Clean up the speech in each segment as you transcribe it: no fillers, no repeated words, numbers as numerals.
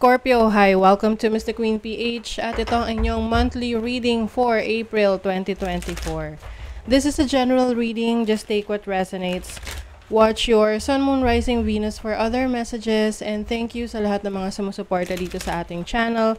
Scorpio, hi! Welcome to Mr. Queen PH at ito ang inyong monthly reading for April 2024. This is a general reading, just take what resonates. Watch your Sun, Moon, Rising, Venus for other messages and thank you sa lahat ng mga sumusuporta dito sa ating channel.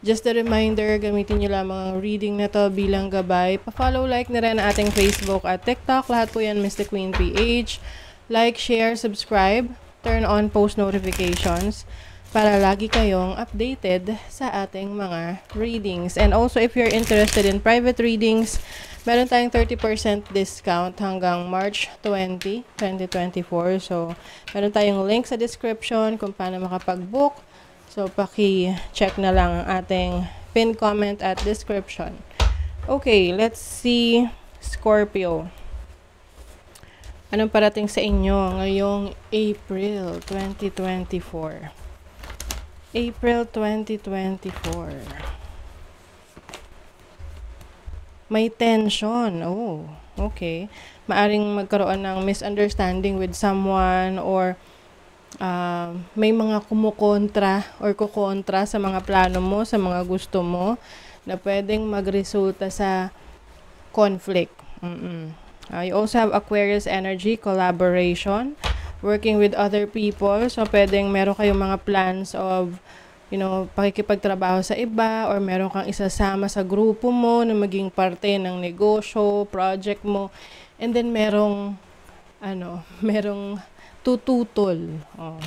Just a reminder, gamitin nyo lamang ang reading na to bilang gabay. Pa-follow, like na rin ating Facebook at TikTok. Lahat po yan Mr. Queen PH. Like, share, subscribe, turn on post notifications para lagi kayong updated sa ating mga readings. And also, if you're interested in private readings, meron tayong 30% discount hanggang March 20, 2024. So, meron tayong link sa description kung paano makapag-book. So, paki-check na lang ang ating pinned comment at description. Okay, let's see Scorpio. Anong parating sa inyo ngayong April 2024? April 2024. May tension. Oh, okay. Maaring magkaroon ng misunderstanding with someone or may mga kumukontra or kukontra sa mga plano mo, sa mga gusto mo na pwedeng magresulta sa conflict. You also have Aquarius energy, collaboration, working with other people. So, pwedeng meron kayong mga plans of, pakikipagtrabaho sa iba or meron kang isasama sa grupo mo na maging parte ng negosyo, project mo. And then, merong tututol. Oh.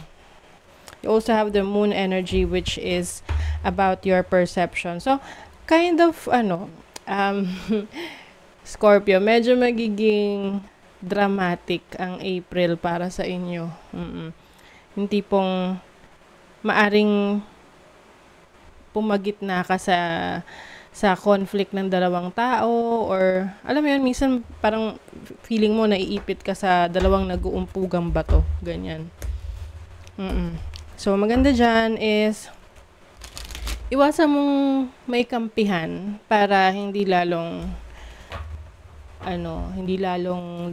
You also have the moon energy which is about your perception. So, kind of, Scorpio, medyo magiging dramatic ang April para sa inyo. Yung tipong maaring pumagitna ka sa conflict ng dalawang tao or alam mo yun, minsan parang feeling mo naiipit ka sa dalawang nag-uumpugang bato. Ganyan. So, maganda dyan is iwasan mong may kampihan para hindi lalong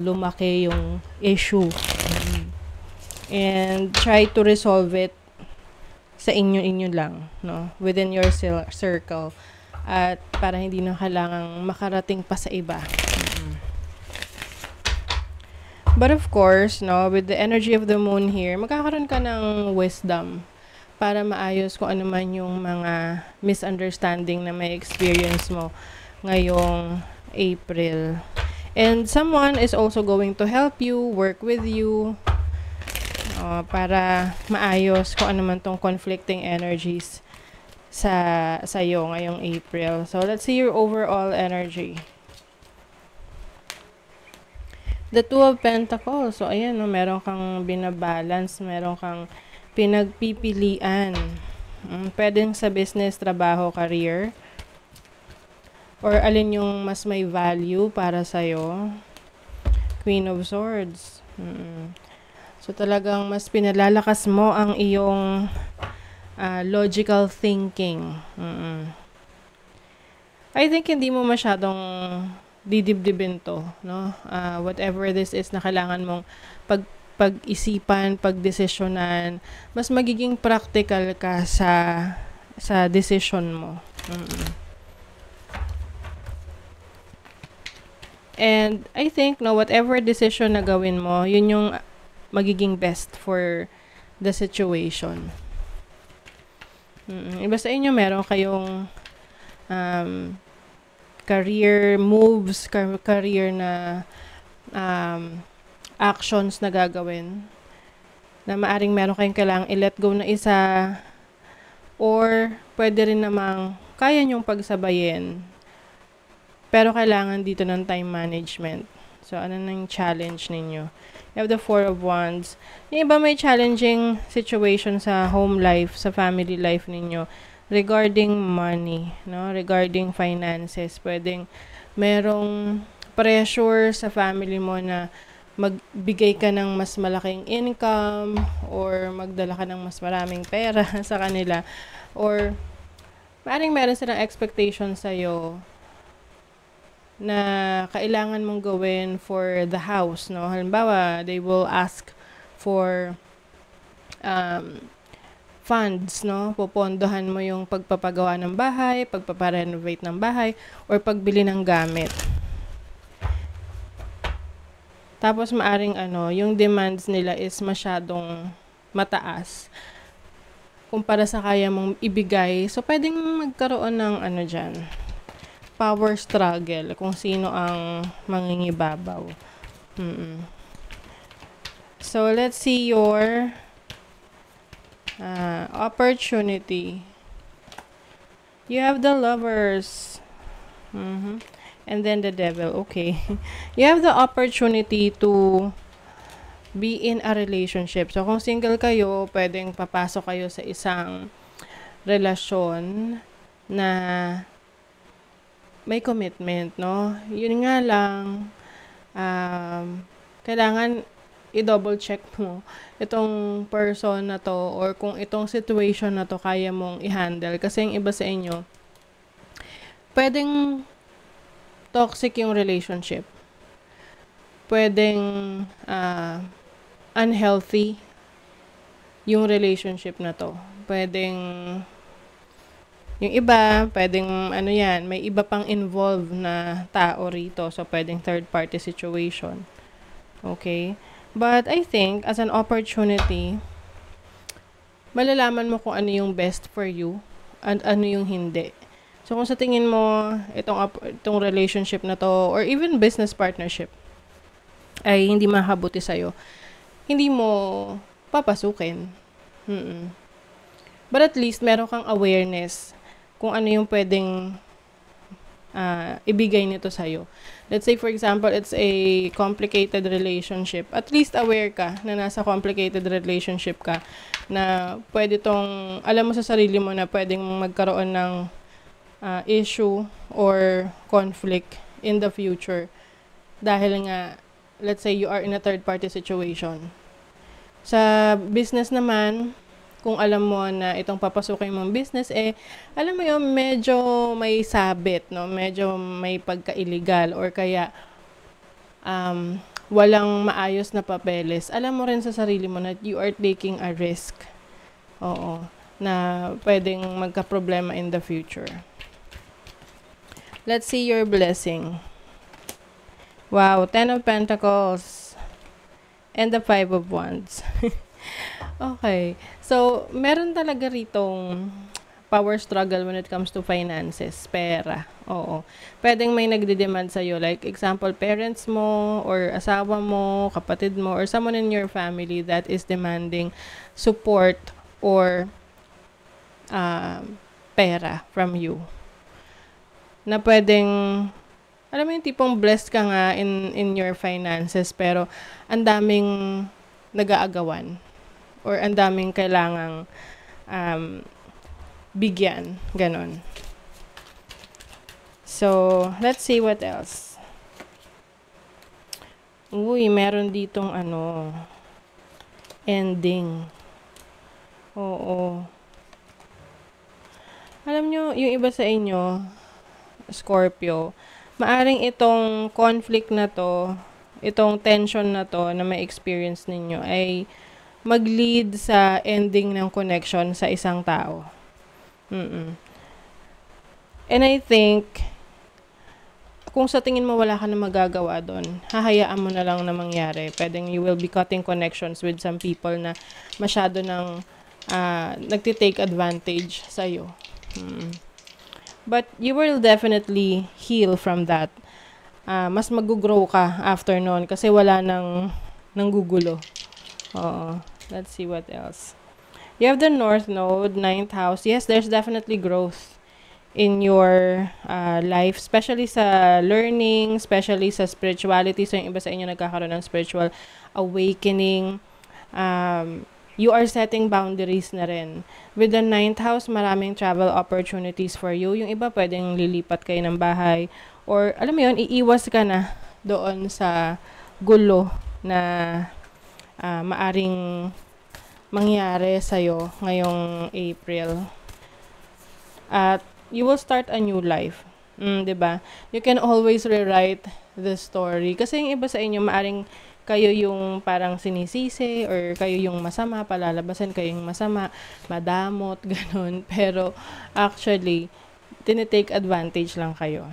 lumaki yung issue. And try to resolve it sa inyo lang, no? Within your circle. At para hindi na kailangang makarating pa sa iba. But of course, no, with the energy of the moon here, magkakaroon ka ng wisdom para maayos kung ano man yung mga misunderstanding na may experience mo ngayong April. And someone is also going to help you, work with you, para maayos kung ano man tong conflicting energies sa iyo ngayong April. So, let's see your overall energy. The Two of Pentacles. So, ayan, no, meron kang binabalance, meron kang pinagpipilian. Pwedeng sa business, trabaho, career. Or alin yung mas may value para sa'yo. Queen of Swords. So, talagang mas pinalalakas mo ang iyong logical thinking. I think hindi mo masyadong didibdibin to, no? Whatever this is na kailangan mong pag-isipan, pagdesisyonan, mas magiging practical ka sa decision mo. And I think, no, whatever decision na gawin mo, yun yung magiging best for the situation. Iba sa inyo, meron kayong career moves, career na actions na gagawin na maaring meron kayong kailangang i-let go na isa or pwede rin namang kaya nyong pagsabayin pero kailangan dito ng time management. So, ano nang challenge ninyo? You have the Four of Wands. Yung iba may challenging situation sa home life, sa family life ninyo regarding money, no? Regarding finances. Pwedeng merong pressure sa family mo na magbigay ka ng mas malaking income or magdala ka ng mas maraming pera sa kanila. Or maaaring meron silang expectation sa'yo na kailangan mong gawin for the house, no? Halimbawa, they will ask for funds, no? Popondohan mo yung pagpapagawa ng bahay, pagpaparenovate ng bahay, or pagbili ng gamit. Tapos maaring yung demands nila is masyadong mataas kumpara sa kaya mong ibigay. So, pwedeng magkaroon ng dyan, power struggle kung sino ang mangingibabaw. So, let's see your opportunity. You have the Lovers. And then the Devil. Okay. You have the opportunity to be in a relationship. So, kung single kayo, pwedeng papasok kayo sa isang relasyon na may commitment, no? Yun nga lang, kailangan i-double check mo itong person na to or kung itong situation na to kaya mong i-handle. Kasi yung iba sa inyo, pwedeng toxic yung relationship. Pwedeng unhealthy yung relationship na to. Pwedeng yung iba, pwedeng may iba pang involved na tao rito. So, pwedeng third party situation. Okay? But I think, as an opportunity, malalaman mo kung ano yung best for you and ano yung hindi. So, kung sa tingin mo, itong relationship na to, or even business partnership, ay hindi mahabuti sa'yo, hindi mo papasukin. But at least, meron kang awareness kung ano yung pwedeng ibigay nito sa'yo. Let's say, for example, it's a complicated relationship. At least aware ka na nasa complicated relationship ka, na pwede tong, alam mo sa sarili mo na pwedeng magkaroon ng issue or conflict in the future. Dahil nga, let's say you are in a third party situation. Sa business naman, kung alam mo na itong papasukin mong business, alam mo yun, medyo may sabit, no? Medyo may pagka-illegal or kaya walang maayos na papeles. Alam mo rin sa sarili mo na you are taking a risk. Oo. Na pwedeng magka-problema in the future. Let's see your blessing. Wow, 10 of Pentacles. And the 5 of Wands. Okay. So, meron talaga ritong power struggle when it comes to finances, pera. Oo. Pwedeng may nagde-demand sa'yo. Like, example, parents mo, or asawa mo, kapatid mo, or someone in your family that is demanding support or pera from you. Na pwedeng, alam mo yung tipong blessed ka nga in your finances, pero ang daming nag-aagawan. Or ang daming kailangang bigyan. Ganon. So, let's see what else. Uy, meron ditong ending. Oo. Alam nyo, yung iba sa inyo, Scorpio, maaring itong conflict na to, itong tension na to na may experience ninyo ay mag-lead sa ending ng connection sa isang tao. And I think, kung sa tingin mo wala ka na magagawa doon, hahayaan mo na lang na mangyari. Pwedeng you will be cutting connections with some people na masyado nang nagtitake advantage sa'yo. But you will definitely heal from that. Mas mag-grow ka after noon kasi wala nang gugulo. Oo. Let's see what else. You have the North Node, 9th house. Yes, there's definitely growth in your life, especially sa learning, especially sa spirituality. So, yung iba sa inyo nagkakaroon ng spiritual awakening. You are setting boundaries na rin. With the 9th house, maraming travel opportunities for you. Yung iba, pwedeng lilipat kayo ng bahay. Or, alam mo yun, iiwas ka na doon sa gulo na maaring mangyari sa'yo ngayong April. At you will start a new life. 'Di ba? You can always rewrite the story. Kasi yung iba sa inyo, maaring kayo yung parang sinisisi or kayo yung masama, palalabasan kayo yung masama, madamot, ganun. Pero actually, tinitake advantage lang kayo.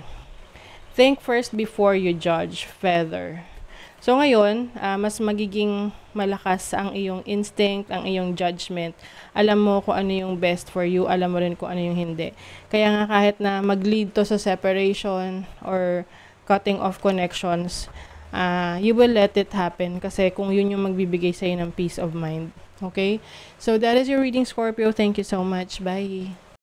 Think first before you judge, Feather. So ngayon, mas magiging malakas ang iyong instinct, ang iyong judgment. Alam mo kung ano yung best for you, alam mo rin kung ano yung hindi. Kaya nga kahit na mag-lead to sa separation or cutting off connections, you will let it happen kasi kung yun yung magbibigay sa'yo ng peace of mind. Okay? So that is your reading, Scorpio. Thank you so much. Bye!